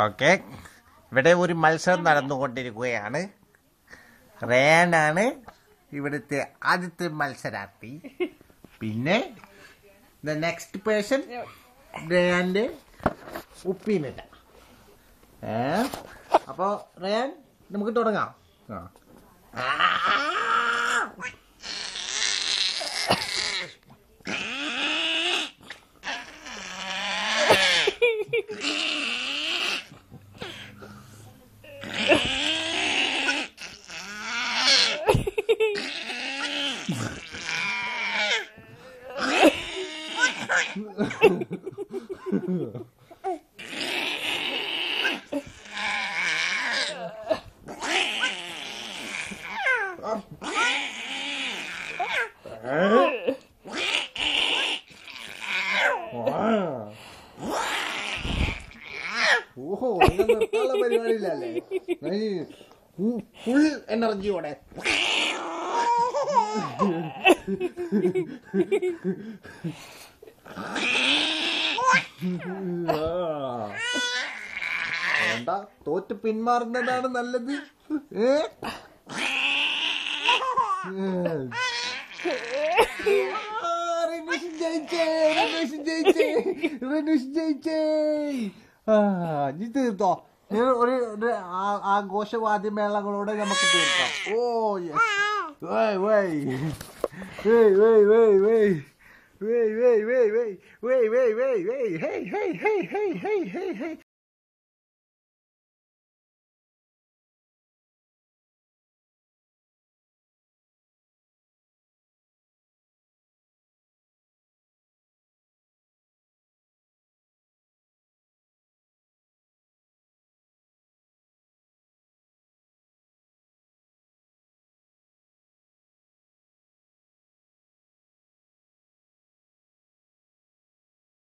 Okay, ഇവിടെ ഒരു മത്സരം നടന്നുകൊണ്ടിരിക്കുകയാണ്. റയാനാണ് ഇവിടുത്തെ ആദ്യത്തെ മത്സരാർത്ഥി. പിന്നെ നെക്സ്റ്റ് പേഴ്സൺ റയാന്റെ ഉപ്പിനിട്ട. അപ്പൊ റയാൻ, നമുക്ക് തുടങ്ങാം. ഓഹോ, നിർത്താനുള്ള പരിപാടിയില്ലല്ലേ? ഫുൾ എനർജിയോടെ. വേണ്ട, തോറ്റ് പിന്മാറുന്നതാണ് നല്ലത്. നീ തീർത്തോ? ഒരു ആഘോഷവാദ്യമേളങ്ങളോടെ നമുക്ക് തീർക്കാം. Oh yes.